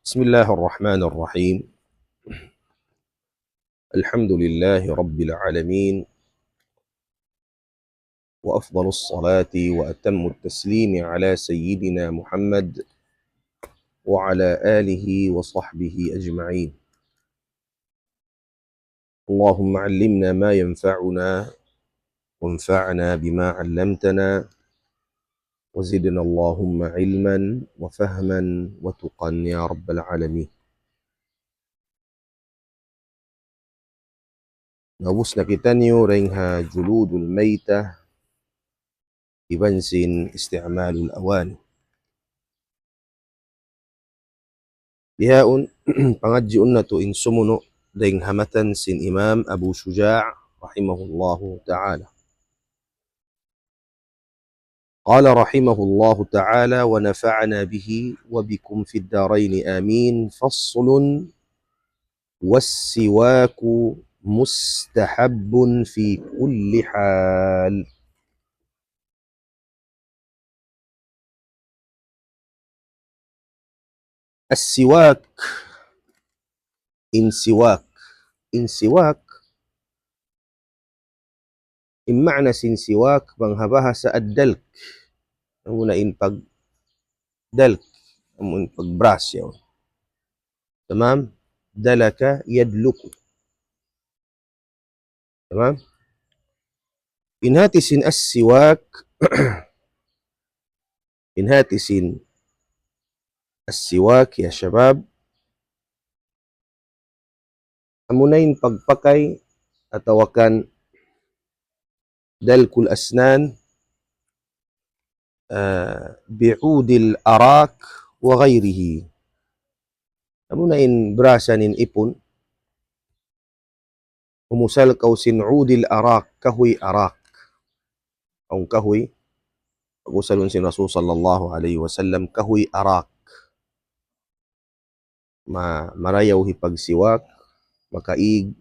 بسم الله الرحمن الرحيم. الحمد لله رب العالمين، وأفضل الصلاة وأتم التسليم على سيدنا محمد وعلى آله وصحبه أجمعين. اللهم علمنا ما ينفعنا وانفعنا بما علمتنا، وزدنا اللهم علما وفهما وتقا يا رب العالمين. Nabusna kita niyo ringha juludul maytah ibansin isti'malul awani. Dihaun pangadjiun na to in sumuno daing hamatan sin Imam Abu Syuja' rahimahullahu ta'ala. Qala rahimahullahu ta'ala wa nafa'ana bihi wa bikum fid darain amin. Fasslun was-siwaku mustahabbun fi kulli hal. As-siwak, insiwak. Insiwak, in ma'na sinsiwak banghabahasa ad-dalk. Muna in pag-dalk, in pag-brush yun. Tamam? Dalaka yadluku. Tamam? Inhatisin as-siwak inhatisin as-siwak ya syabab, amunain pagpakay atawakan dalkul asnan bi'udil arak wa ghairihi. Amunain brasanin ipon umusal kausin udil arak, kahoy arak ang kahoy pagusalun sin Rasul sallallahu alaihi wasallam, kahoy arak marayaw hipagsiwak makaig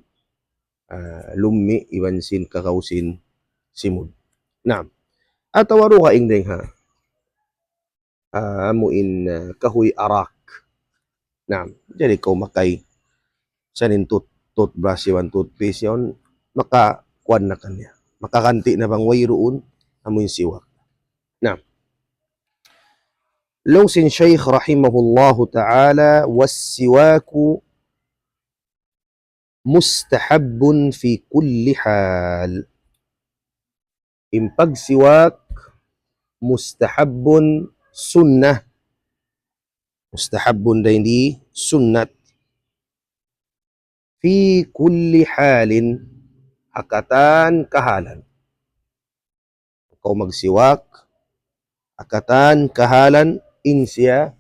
lummi ibansin kakausin simud. Naam. Atawaro ka ingdeng ha. Amuin kahoy arak. Naam. Jadi kau makai sanin toothbrush yawan toothpaste yawan makakuan na kanya. Makakanti na bang wayroon amuin siwak. Naam. Lawsin Shaykh rahimahullahu ta'ala was-siwaku mustahabbun fi kulli hal. In pagsiwak mustahabbun sunnah. Mustahabbun din di sunnat. Fi kulli halin, akatan kahalan. Kau magsiwak, akatan kahalan, insya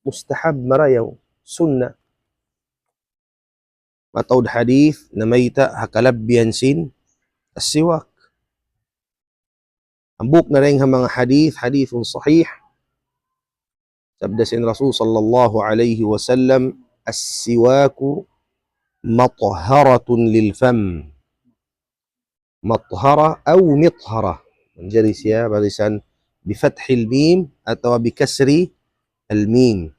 mustahab marayaw, sunnah. Matawd hadith na mayta hakalabbiyan sin as-siwak. Ambuk na rin ang mga hadithun sahih. Sabda sin Rasul sallallahu alaihi wasallam, as-siwaku matharatun lil fam. Mathara aw mithara. Menjadi siya barisan bifathil mim atau bikasri al-mim.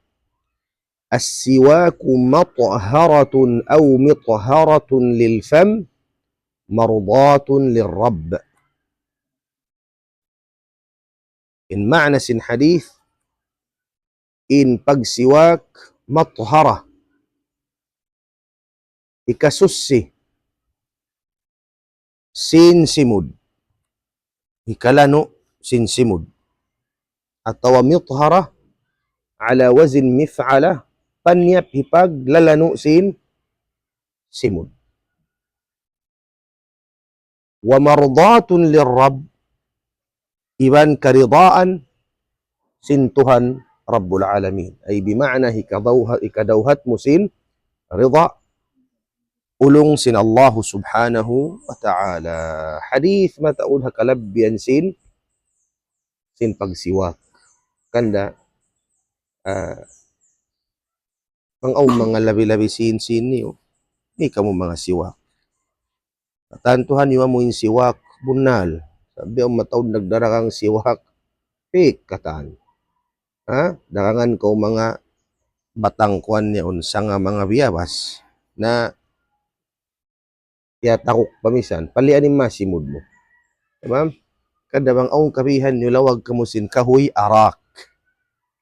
As-siwaku matharatun aw mitharatun lil fam mardatun lil rabb. In ma'na sin hadith, in pagsiwak mathara, ikasussi sin simud, ikalano sin simud, atau mithara ala wazin mif'ala, panyap hipag lalano sin simud. Wa mardatun lirrabb, iban karidaan sin Tuhan Rabbul Alamin. Ay bima'na ikadawhat mo sin rida, ulong sin Allah subhanahu wa ta'ala. Hadith mataud hakalabbiyan sin pagsiwak. Kanda ang mga labi-labi sin niyo, di ka mo mga siwak. Tantuhan niyo mo yung siwak, bunal. Sabi ang mataud nagdarakang siwak, pik katan. Ha? Darangan ko mga batang kuan niya unsa nga mga biyabas na yatakok pamisan palian ni masimud mo. Tamam? Kada bang aong kabihan nyo lawag kamusin kahoy arak.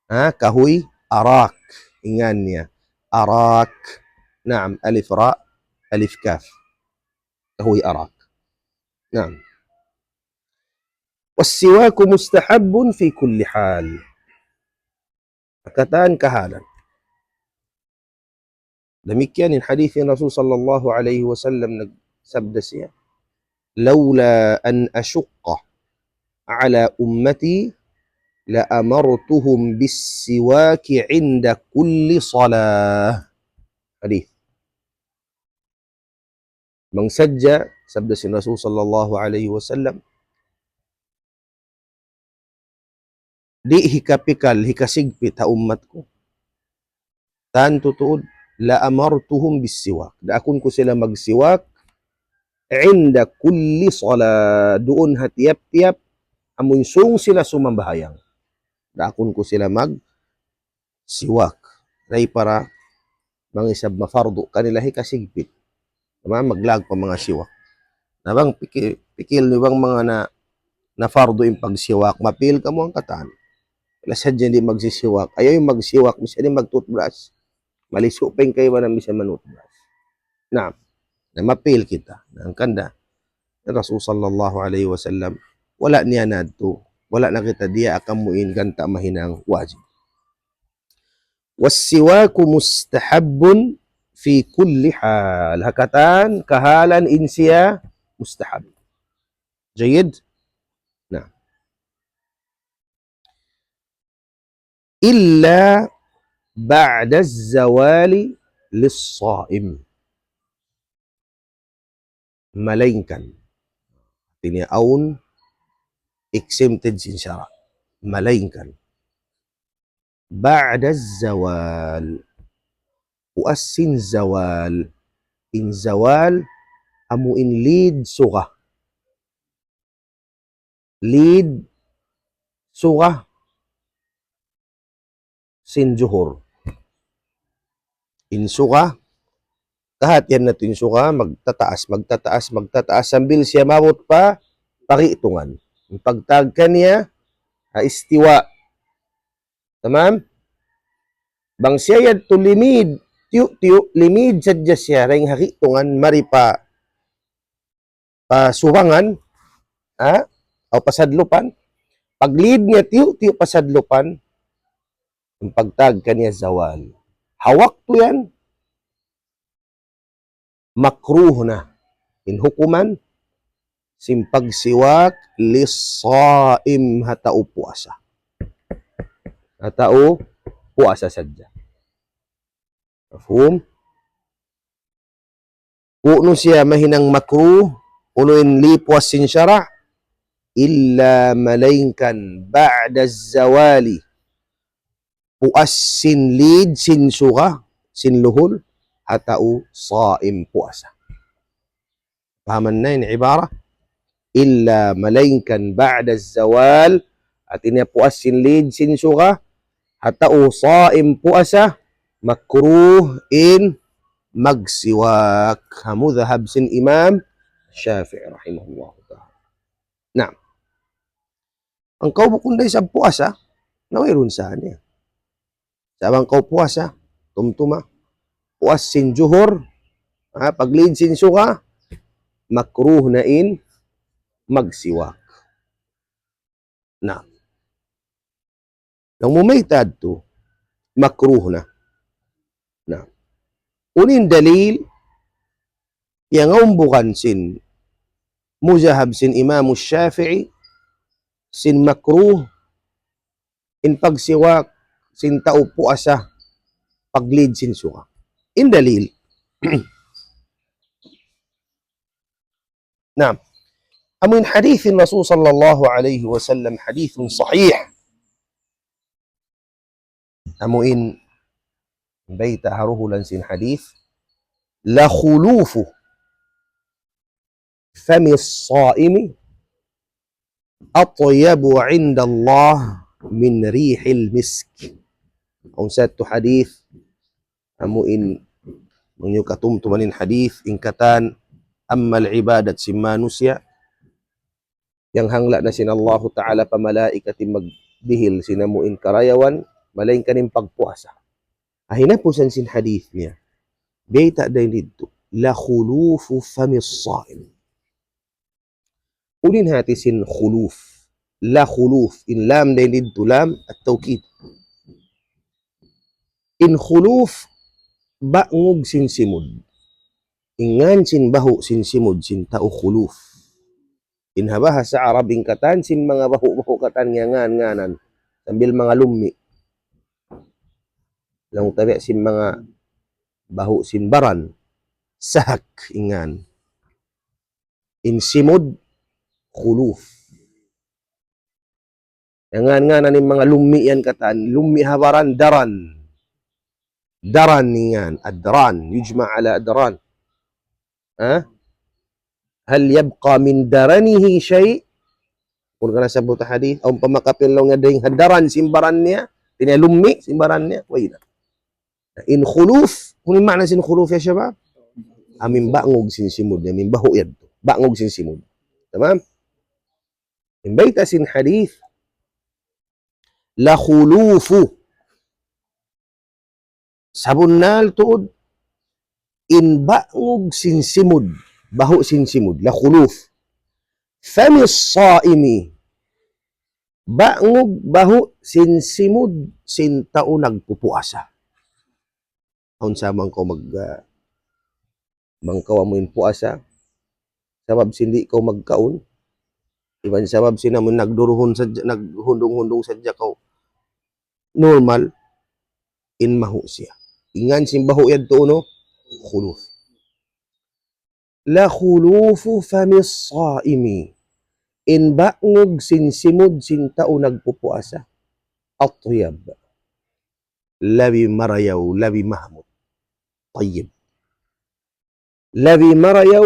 Ha? Kahoy arak. Ingan niya. Arak. Naam, alif ra, alif kaf. Kahoy arak. Naam. والسواك مستحب في كل حال. Kataan kahalan. Demikian in hadis Rasul sallallahu alaihi wasallam nagsabda siya, "Laula an ashqa ala ummati la amartuhum bis-siwak 'inda kulli salah." Hadis. Mangsadya sabda si Rasul sallallahu alaihi wasallam, di hikapikal hikasigpit ha ummat ko. Tan tutuod la amartuhum bis-siwak. Daakon ko sila magsiwak inda kulli salah, doon hatiap-tiap amun sung sila sumambahayang. Daakon ko sila mag siwak. Ray para mangisab mafardo kanila hikasigpit. Tama maglag pa mga siwak. Nabang pikil ni bang mga na fardo yung pagsiwak, mapil ka mo ang kataan. Lasad dyan di magsisiwak. Ayaw yung magsiwak, misa di mag-toothbrush. Malisupin kayo ba na misa manutbrush. Na mapil kita. Ang kanda, Rasul sallallahu alaihi wasallam, wala niya na to. Wala na kita diya akamuin kanta mahinang wajib. Wassiwaku mustahabbun fi kulli hal. Hakatan, kahalan, insiya, mustahab. Jayid? Na. Illa ba'da zawali lis-saim. Malainkan. Tiniaun, exempted sin syara. Malainkan. Ba'da zawal. Uasin zawal. In zawal, amuin lid suka. Lid suka. Sin juhur. In suka, kahat yan natin suka, magtataas, magtataas, magtataas. Sambil siya mabot pa, pakiitungan. Ang pagtag kanya, istiwa. Tamam? Bang siya yan to limid, tiyo, limid sadya siya, ring hakitungan, maripa, pasuwangan, o pasadlupan. Pag lead niya, tiyo, pasadlupan, ang pagtag kanya zawal. Hawak to yan, makruh na. In hukuman, simpagsiwak lis-saim hatao puasa. Hatao puasa sadya. Mafhum? Kuno siya mahinang makruh, unuin lipuas sin syara' illa malainkan ba'da zawali. Puas sin lid, sin suka, sin luhul, hatao saim puasa. Pahaman na yun, ibara? Illa malainkan ba'da zawal, at inya puas sin lid, sin suka, hatao saim puasa, makruh in magsiwak. Hamudhahab sin Imam Shafi'i rahimahullah ta'ala. Nah, ang kaubukunday sa puasa, nawirun saan niya. Sabang kau puasa, tumtuma, puas sin juhur, paglid sin suka, makruh na in magsiwak. Na. Nang mumaytad to, makruh na. Na. Unin dalil, yang umbukan sin muzahab sin Imam Shafi'i, sin makruh, in pagsiwak, sin tao puasa, paglid sin suka. In dalil, نعم أمين حديث الرسول صلى الله عليه وسلم حديث صحيح أمين بيت هروه لنسين حديث لخلوف فم الصائم أطيب عند الله من ريح المسك. أو سادت حديث amuin mangyo katumtumanin hadith ingkatan ammal ibadat si manusia yang hangla na sin Allah Ta'ala pamalaikati magdihil sinamuin karayawan malain kaning pagpuasa. Ahina po sin hadith niya. Beta day dito la khulufu famis saim. Ulin hati sin khuluf. La khuluf in lam day dito lam at tawkid. In khuluf bangog sin simud. Ingan sin bahu sin simud sin tao khuluf. In habaha sa Arab ingkatan sin mga bahu-bahu katan nganan sambil mga lummi. Lang tabi sin mga bahu sin baran sahak ingan. In simud khuluf. Nganan ni mga lummi yan katan, lummi habaran daran. Daran niyan, adran, yujma ala adran. Hal yabqa min daranihi shay? Kung kana sa buta hadith, ang pamakapil lang nga ding hadaran simbaran niya, tinalummi simbaran niya, wala. In khuluf, kung makna sin khuluf ya syabab? Amin bangog sin simud, amin baho yan. Bangog sin simud. Tamam? In baita sin hadith, la khulufu sabunnal tuod in bangog sin simud, baho sin simud, la khuluf. Famis saimi, bangog baho sin simud sin tao nagpupuasa. Kung samang ko mangkawa mo yung puasa, sabab sindi ko magkaon, iban sabab sinamon nagduruhon sa naghundong-hundong sadya ko normal in mahu siya. Ingan sin baho yad to no khuluf. La khulufu famis saimi, in bangog sin simud sin tao nagpupuasa. Atyab, labi marayaw, labi mahmud. Tayyib. Labi marayaw,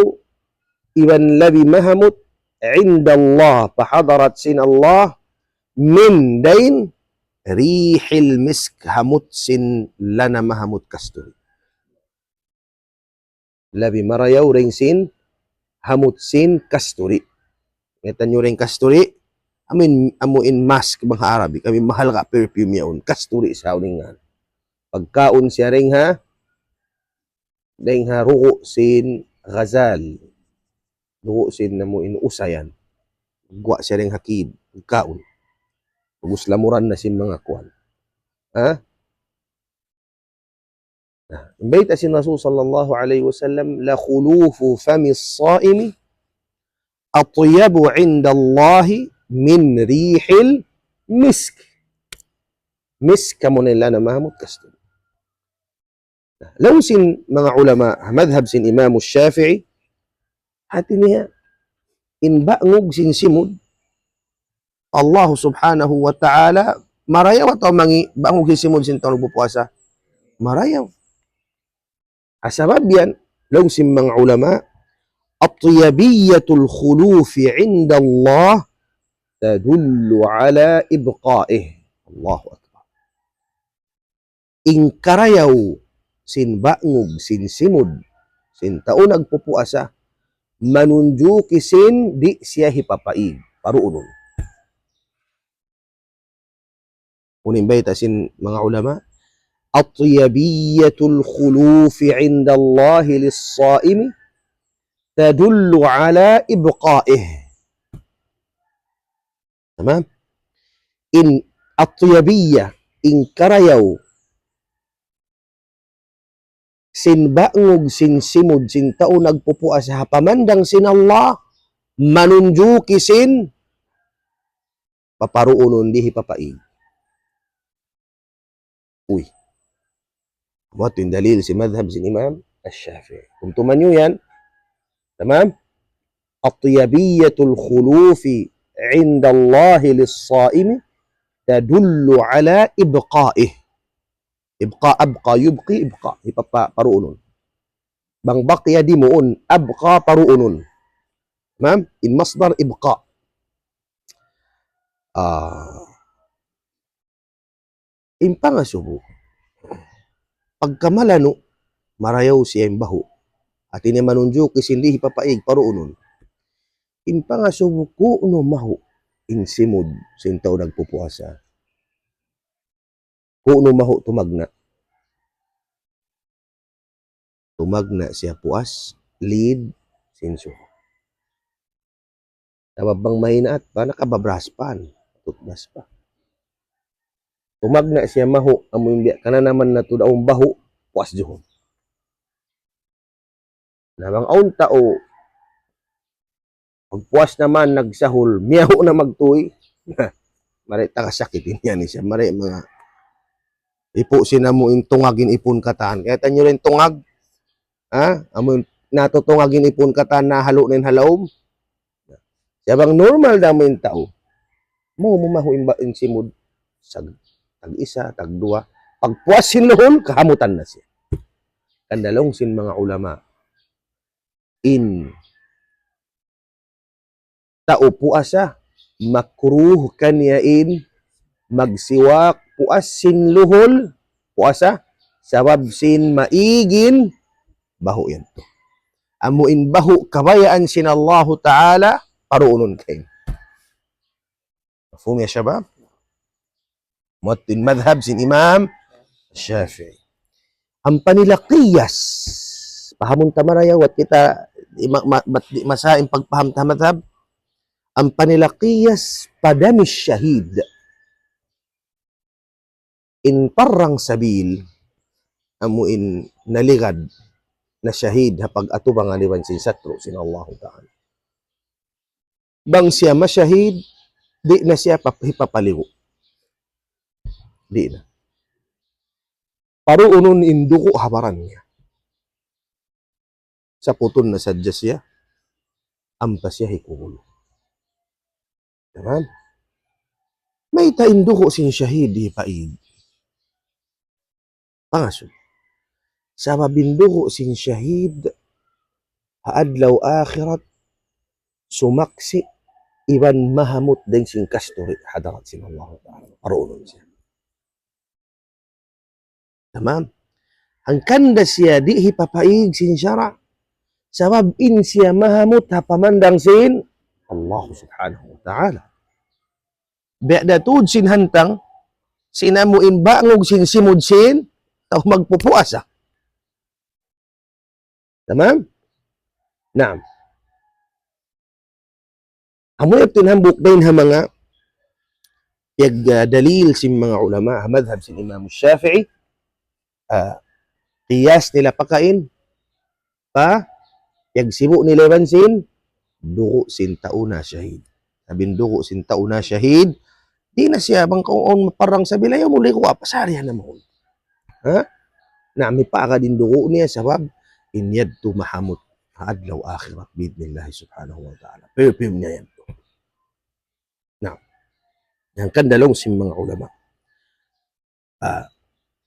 iban labi mahmud, inda Allah, pahadarat sin Allah, min dain, rihil misk hamut sin lana mahamut kasturi. Labi marayaw ring sin hamut sin kasturi. Ngeta nyo ring kasturi, amuin mask mga Arabic, kami mahal ka perfume yaon, kasturi sa uningan. Pagkaon siya ring ha, dahing ha ruko sin ghazal, ruko sin namuin usayan, gwa siya ring hakid, pagkaon. Guslamuran na sin mga kuwan. Baita sin Rasul sallallahu alaihi wasallam, la khulufu famis saimi atyabu inda Allahi min rihil misk. Misk kamo nila na mahamut kasto. Law sin mga ulama, madhab sin Imam Shafi'i, hati niya, in bangog sin simud, Allah subhanahu wa ta'ala, marayaw atau mangi, bangog sin simud sin taon nagpupuasa, marayaw. Asabab yan, law sin mga ulama, atyabiyatul khulufi inda Allah, tadullu ala ibqa'ih. Allahu Akbar. In karayaw, sin bangog, sin simud, sin taon nagpupuasa, manunjuki sin di siya hipapaig, paruunon. Kunin ba sin mga ulama? Atyabiyatul khulufi inda Allah lis-saimi tadullu ala ibqa'ih. Tamam? In atyabiyya, in karayaw, sin bangog, sin simud, sin tao nagpupuasa, pamandang sin Allah, manunjuki sin paparuunon di hipapaig. Uy. Ito yung dalil si madhab sin Imam Shafi'i. Kung tumanyo yan, tamam? Atyabiyatul khulufi inda Allahi lis-saimi tadullu ala ibqa'ih. Ibqa, abqa, yubqi, ibqa. Paruunon. Bang baqya di moon, abqa, paruunon. Tamam? In masdar, ibqa. In pangasubo, pagkamalano, marayaw siya yung baho. At ini manunjuk hindi hipapaig paruunon. Impa nga subuko no maho, insimod sintaw nagpupuasa. Kuno maho tumagna. Tumagna siya puas, lead, sinso. Tababang mahinaat pa, nakababraspan. Tutbas pa. Tumagna siya maho, amoy kana naman na to daong baho, puas juhon. Namang aun tao, pagpuas naman nagsahol, miyaho na magtuy. Mari takasakit niya ni siya. Mari mga ipo sinamo tungagin ipon kataan. Kaya tanyo rin tungag. Ha? Amoy natutungagin ipon kataan na halo nin halaom. Siya bang normal damo yung tao. Mo mahuin ba in simod tag-isa, tag-dua. Pagpuas sinuhon, kahamutan na siya. Kandalong sin mga ulama. In tao puasa, makruh kanyain, magsiwak, puas sin luhol, puasa, sabab sin maigin, baho yan to. Amuin baho, kabayaan sin Allah Ta'ala, paruunon kayo. Mafhum ya syabab? Muatin madhab sin Imam Syafi'i. Ang panilakiyas, pahamon tamarayaw at kita masaing pagpaham tamadhab, ang panilakiyas padamis syahid. In parang sabil, amuin naligad na syahid hapag atubang aliwan sin satro sin Allah Ta'ala. Bang siya masyahid, di na siya hipapaliwo. Di na. Paruunon induko habaran niya. Sa puton na sadya siya, ampas siya hikulo. Taman? May tainduko sin syahid di paid. Pangasun. Sa mabinduko sin syahid, haadlaw akhirat, sumaksi, iban mahamot din sin kasturi, hadarat sin Allah Ta'ala. Paruunon siya. Tamam? Ang kanda siya di hipapaig sin syara. Sabab in siya mahamot hapamandang sin Allah Subhanahu wa Ta'ala. Biada tuod sin hantang, sinamuin bangog sin simod sin, tao magpupuasa. Tamam? Naam. Amoy tinhambuk din ha mga dalil sin mga ulama, madhab sin Imam Syafi'i, qiyas nila pakain, sibo nila bansin, dugo sin tauna syahid. Sabing dugo sin tauna syahid, di na siya bang kung parang sabi layo muli ko apasarya na mo. Ha? Na may paaka din dugo niya sabab inyad to mahamot haadlaw akhirat bidnillah subhanahu wa ta'ala. Pero niya yan to. Now, yang kandalong sin mga ulama.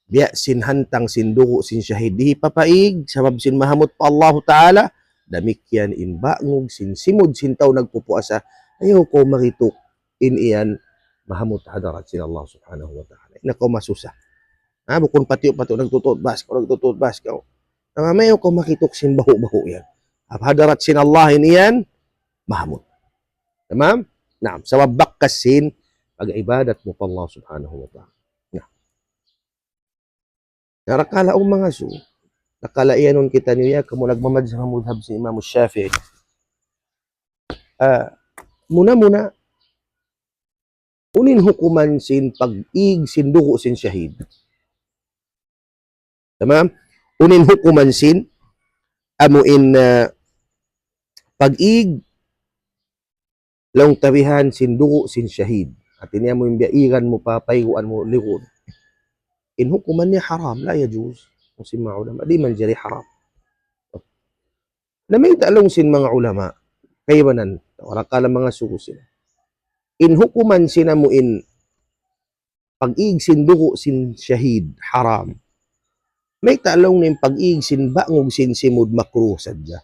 Biya sin hantang sin dugo sin syahid di papaig sabab sin mahamot pa Allah Ta'ala, damikyan in bangog sin simod sin taw nagpupuasa, ayaw ko makitok in iyan mahamot hadarat sin Allah Subhanahu wa Ta'ala. Nako masusa. Bukon pati nagtututbas ka. Mayo ko makitok sin baho-baho yan. Hadarat sin Allah in iyan mahamot. Tamam? Naam, sabab bakkas sin pag-ibadat mo pa Allah Subhanahu wa Ta'ala. Narakala ang mga su, nakalaianon kita niya kamo nagmamad sa mudhab si Imam Syafi'i. Muna unin hukuman sin pag-ig sin dugo sin syahid. Tamam? Unin hukuman sin amuin pag-ig long tabihan sin dugo sin syahid. At niya mo yung biaigan mo papayuan mo likod. In hukuman niya haram, la yajuz. Kung sin mga ulama, di man jari haram. Na may talong sin mga ulama, kaybanan, wala kala mga sukusin. In hukuman sinamuin, pag-ig sin dugo sin syahid, haram. May talong nin pag-ig sin bangog sin simud makruh sadya.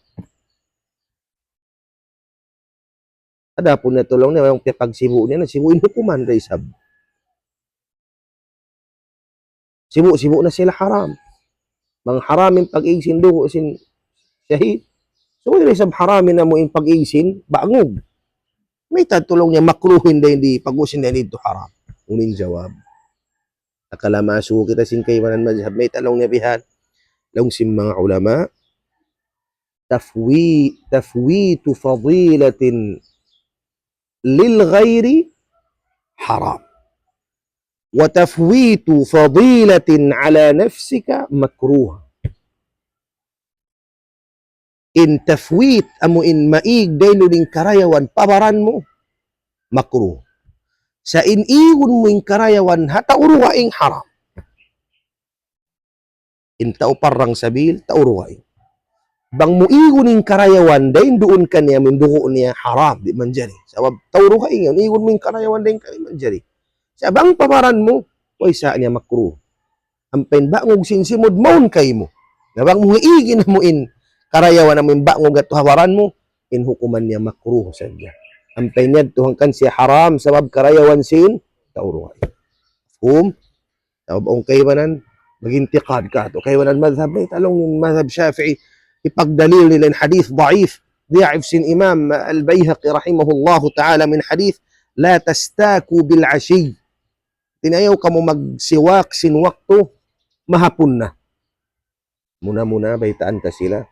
Ada po na tulong niya, yung pagsibu niya, sibuin hukuman kay sab. Sibu na sila haram. Bang haramin pag-igsin dugo sin syahid. So, wala sa haramin na mo in pag-igsin, bangog. May tatulong niya makruhin da hindi pag-usin da dito haram. Unin jawab. Nakalamasu kita sin kaymanan mazhab. May talong niya bihan. Long sim mga ulama. تفويت فضيلة للغير حرام وتفويت فضيلة على نفسك مكروه. In tafwit amo in maig dayno ning karayawan pabaran mo makruh. Sa inigon mo in karayawan hata uruwaing haram. In tauparang sabil tauruwaing. Bang muigon ning karayawan dahin doon kaniya mindugo niya haram di man jari. Sabab tauruwaing yun igon mo in karayawan dahin kaniya man jari. Sa bang pabaran mo oy sa niya makruh. Ampen bangog sinsimod maun kay mo. Na bang muigin mo in karayawan na mimbangog at hawaran mo, in hukuman niya makruh sadya. Ang penyad tuhangkan siya haram sabab karayawan sin tauruhay. Sabab ang kaywanan, magintiqad ka. To kaywanan madhab, may talong yung madhab Shafi'i, ipagdalil nila yung hadith da'if, ضعف sin Imam Al-Bayhaqi rahimahullahu ta'ala min hadith, la tastaku bil ashi. Tinayaw ka mo magsiwak sin wakto, mahapon na. Muna-muna, baytaan ka sila.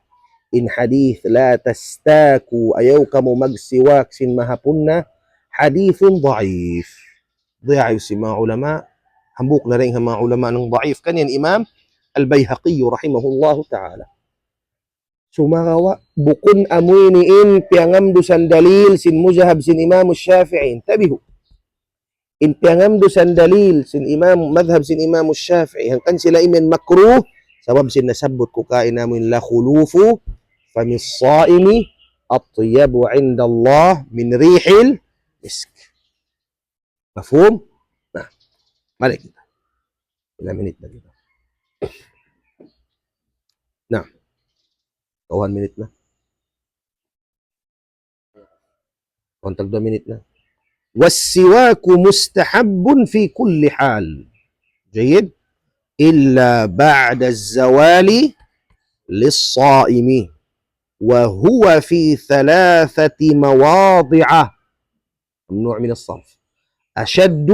In hadith la tastaku ayaw ka mo magsiwak sin mahapon na hadithun da'if. Da'if si mga ulama. Hambuk na rin ang mga ulama ng da'if. Kanyan Imam Al-Bayhaqi rahimahullahu ta'ala. Sumagawa bukun amoy niin piangamdo san dalil sin muzahab sin Imam Shafi'i. Tabihu. In piangamdo san dalil sin Imam madhab sin Imam Shafi'i. Hangkan sila imen makruh. Sabab sin nasabot ko kain namin la khulufu فمن الصائم الطيب عند الله من ريح المسك. مفهوم؟ نعم. مالك kita. Ilang minit na kita. نعم. 1 minute na. Kontag 2 minute na. والسواك مستحب في كل حال. جيد؟ إلا بعد الزوال للصائم. وهو في 3 مواضع ممنوع من الصرف. أشد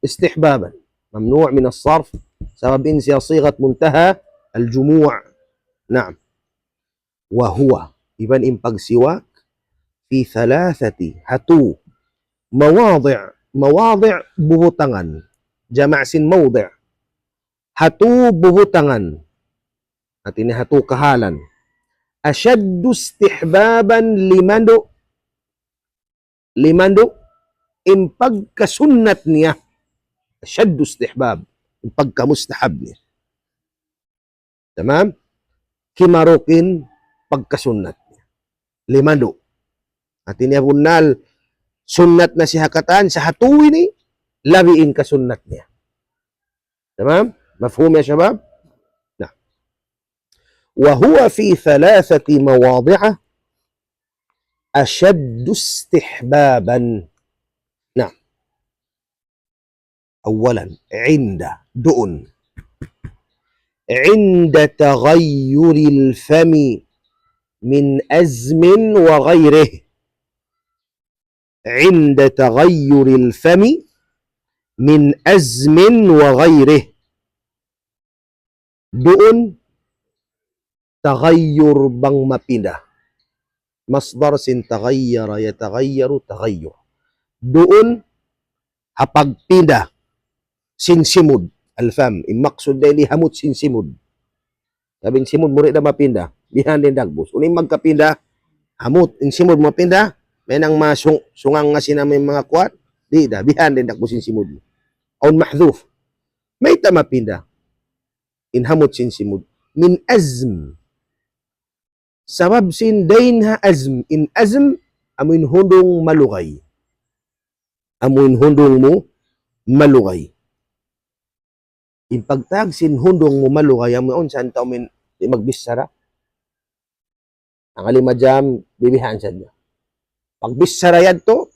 استحبابا ممنوع من الصرف سبب إنسي صيغة منتهى الجموع. نعم. وهو إبن إن سواك في 3 هتو مواضع بهتنغن جمع سن موضع هتو بهتنغن هتيني هتو كهالا أشد استحبابا limando in pagkasunat niya. أشد استحباب in pagkamustahab niya. Tamam? Kimarukin pagkasunat niya. Limando. At inabunal sunnat na si hakatan sa hatuwi ni labiin kasunat niya. Tamam? Mafhum ya shabab? وهو في 3 مواضع أشد استحبابا. نعم. أولا عند تغير الفم من أزم وغيره. عند تغير الفم من أزم وغيره. تغير bang mapindah. Masdar sin taghayyara yataghayyaru taghayyur. Doon hapagpindah sin simud al-fam. Imaksud dahil hamut sin simud. Sabing simud murid na mapindah. Bihan din dagbus. Uning magkapindah hamut in simud mapindah. May nang sungang nga sinamay mga kuat. Di da. Bihan din dagbus sin simud. Aun mahdhuf. May tamapindah. In hamut sin simud. Min azm. Sabab sin dain ha azm. In azm, amuin hundong malugay. Amuin hundong mo malugay. In pagtag sin hundong mo malugay, amuin saan tao min magbisara. Ang alimajam, bibihan siya niya. Pagbisara yan to,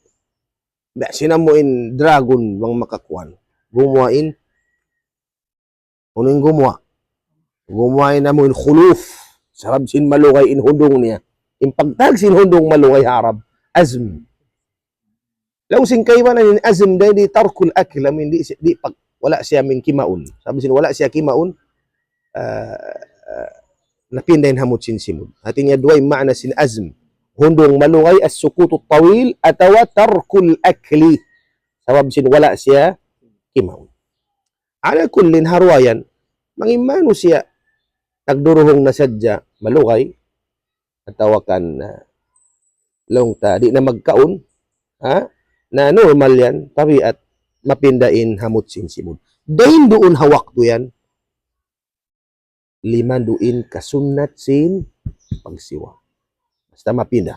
sinamuin dragon bang makakuan. Gumuain. Uno yung gumawa. Gumay na mo in khuluf. Sarab sin malungay in hundong niya. Impagtag sin hundong malungay harab. Azm. Law sin kayman in azm dahil di tarkul akil. Amin di pag wala siya min kimaun. Sabi sin wala siya kimaun. Napindahin hamot sin simud. Atin niya duway maana sin azm. Hundong malungay as sukutu tawil atawa tarkul akli. Sabab sin wala siya kimaun. Ala kullin harwayan. Mangimano siya nagduruhong na sadya malungay atawa kan long ta di na magkaon ha na normal yan tapi at mapindain hamot sin simud dahin doon hawak to yan limanduin kasunat sin pagsiwa basta mapinda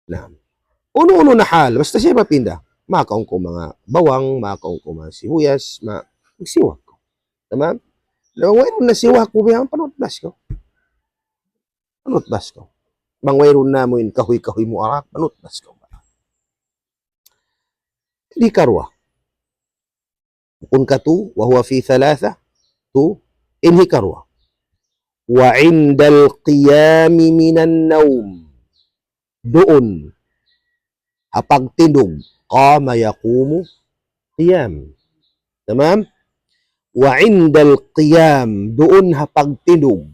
na uno-uno na hal basta siya mapinda makaon ko mga bawang makaon ko mga sibuyas magsiwa ko tama Langwayron na siwa ko biya panutbas ko. Panutbas ko. Mangwayron na mo in kahoy-kahoy mo arak, panutbas ko. Di karwa. Kung ka tu, wa huwa fi thalatha, tu, inhi karwa. Wa indal qiyami minan nawm. Doon, hapag tindog, qama yakumu, qiyam. Tamam? Wa indal qiyam doon hapagtinog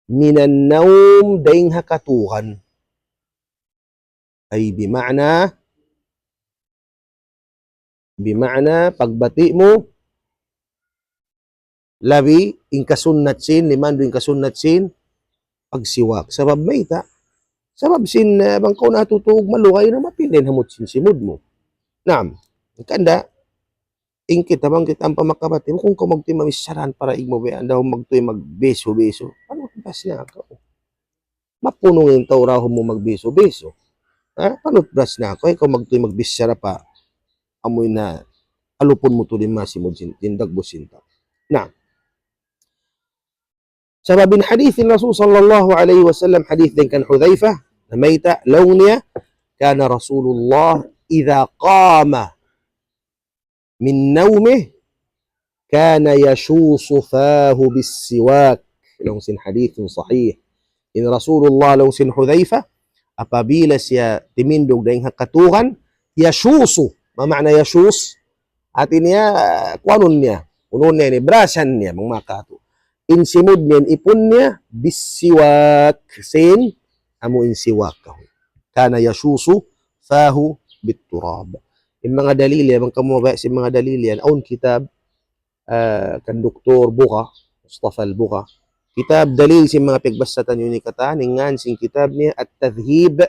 minan nawm daing hakatuhan ay bima'na pagbati mo labi in kasunnat sin limando in kasunnat sin pagsiwak sabab mayta sabab sin bangko natutug malukay na mapindin hamot sin simud mo naam kanda ingkit habang kita ang pamakabati mo kung kumagtoy mamisaran para igmo ba daw magtoy magbeso-beso ano pas na ako mapunong yung tauraho mo magbeso-beso ha panutbras na ako ikaw magtoy magbisara pa amoy na alupon mo to din masimod tindag businta na sabab bin hadith Rasul sallallahu alaihi wasallam hadith din kan Hudzaifah na mayta law niya kana Rasulullah idza qama من نومه كان يشوص فاه بالسواك لو سن حديث صحيح إن رسول الله لو سن حذيفة apabila siya timindog dahing hakatuhan yashusu ma ma'na yashus atin niya kuanon niya unon niya ni brasan niya mga makato insimud niya ipon niya bisiwak sin amo insiwak kana yashusu fahu biturab yung mga dalili, mga kamubaya sa mga dalili yan, aun kitab, kan Dr. Buka, Mustafa al-Buka, kitab dalil sa mga pigbasatan yun ni katan, ngan sing kitab niya, at-tadhib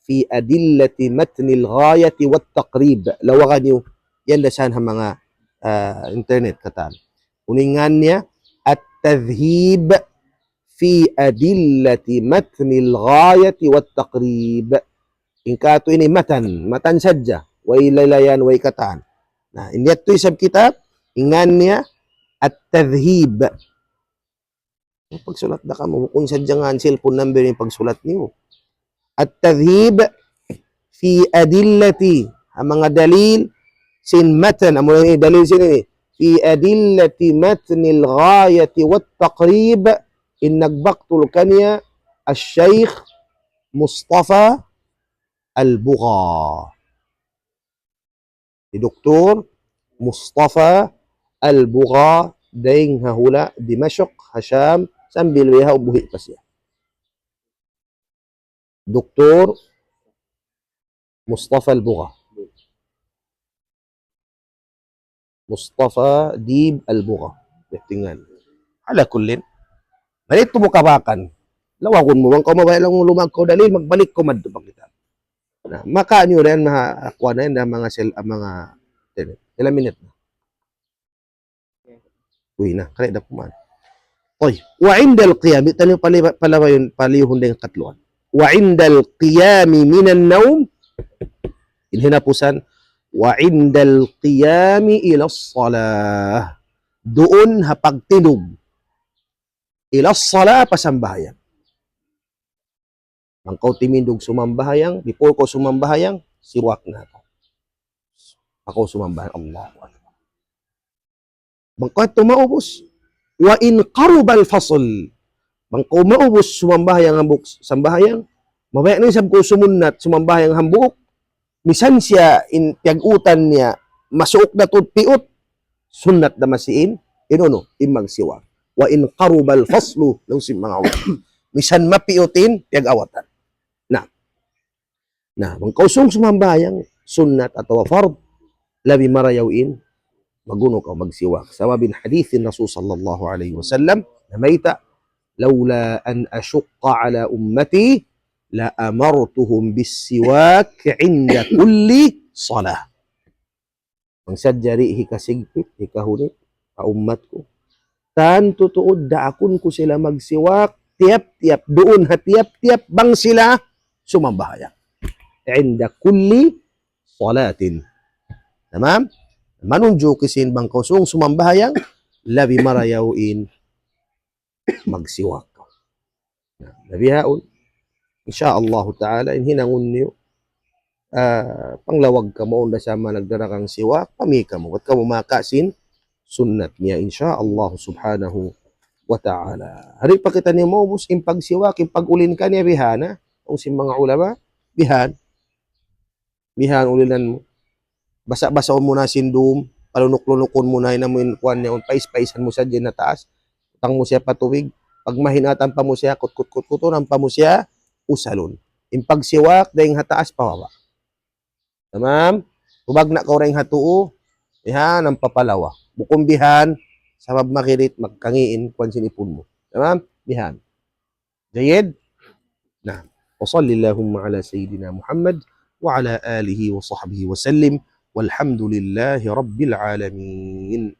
fi adillati matnil ghayati wat taqrib. Lawakan nyo, yan dasan ang mga internet katan. Uningan niya, at-tadhib fi adillati matnil ghayati wat taqrib. Ingkato ini matan sadya. Way lalayan, way kataan. Nah, inyat to isab kitab, ingan niya, at tadhib. Pagsulat na ka mo, kung sadya nga ang cellphone number yung pagsulat niyo. At tadhib, fi adillati, ang mga dalil, sin matan, ang mga dalil sin ini, fi adillati matnil ghayati wat taqrib, in nagbaktul kanya, al-Shaykh Mustafa al-Buka. Si Dr. Mustafa al-Buka daing hahula Dimashq Hasham sambil wiha ubuhi pa siya. Dr. Mustafa al-Buka. Mustafa Dib al-Buka. Tingnan. Ala kullin. Malito mo kabakan. Lawagon mo. Ang kumabay lang lumag ko dalil, magbalik ko madto pag kita. Maka nyo rin makakuha na yun ang mga ilang minute na. Uy na, kaya na puman. Oy, wa indal qiyam, ito palawa yun, palihon na yung katluan. Wa indal qiyami minan nawm, inhinapusan, wa indal qiyami ilas salah. Doon hapagtinog. Ilas salah, pasambahayan. Ang kau timindog sumambahayang, before ko sumambahayang, siwak na ako. Ako sumambahayang, Allah. Bangkat tumaubos. Wa in qaruba al-fasl. Bangko maubos sumambahayang hambuk sambahayang, mabaya na sab ko sumunat sumambahayang hambuk, misan siya in tiagutan niya, masuok na tod piot, sunnat na masiin, inuno, imagsiwa. Wa in qaruba al-faslu, nung si mga ulam. Misan mapiutin, tiagawatan. Na, bangkausong sumambahayang, sunnat atau fard, labi marayawin, maguno ka magsiwak. Sama bin hadithin Rasul sallallahu alaihi wasallam, na mayta, لولا أن أشق على أمتي لأمرتهم بالسواك عند كل صلاة. Ang sadyari hikasigpit, hikahunit, umatko. Tan tutuod da akon ko sila magsiwak, tiap-tiap, doon ha tiap-tiap, bang sila sumambahaya. Inda kulli salatin. Tamam? Manunjo kisin bang kusong sumambahayang, labi marayawin, magsiwak ka. Nabihaon, insyaallah ta'ala, hinangon niyo, panglawag ka mo, sa managdara kang siwak, pamika mo, at ka mo makasin, sunnat niya, insyaallah subhanahu wa ta'ala. Hari pa kita niyo mo, busking pagsiwak, pag-ulin ka niya, bihana, kung si mga ulama, bihan ulinan mo, basa-basa mo na sindum, palunok-lunokon mo na, inamuin kuhan niya, pais-paisan mo sa dyan na taas, utang mo siya patuwig, pag mahinatan pa mo siya, kut-kut-kutunan pa mo siya, usalon. Impagsiwak, dahil hataas pawaba. Tamam? Hubag na ka rin hatuo, ihan ang papalawa. Bukong bihan, sabab makirit, magkangiin, kwan sinipun mo. Tamam? Bihan. Jayed? Na. وصلى اللهم على سيدنا محمد وعلى آله وصحبه وسلم والحمد لله رب العالمين.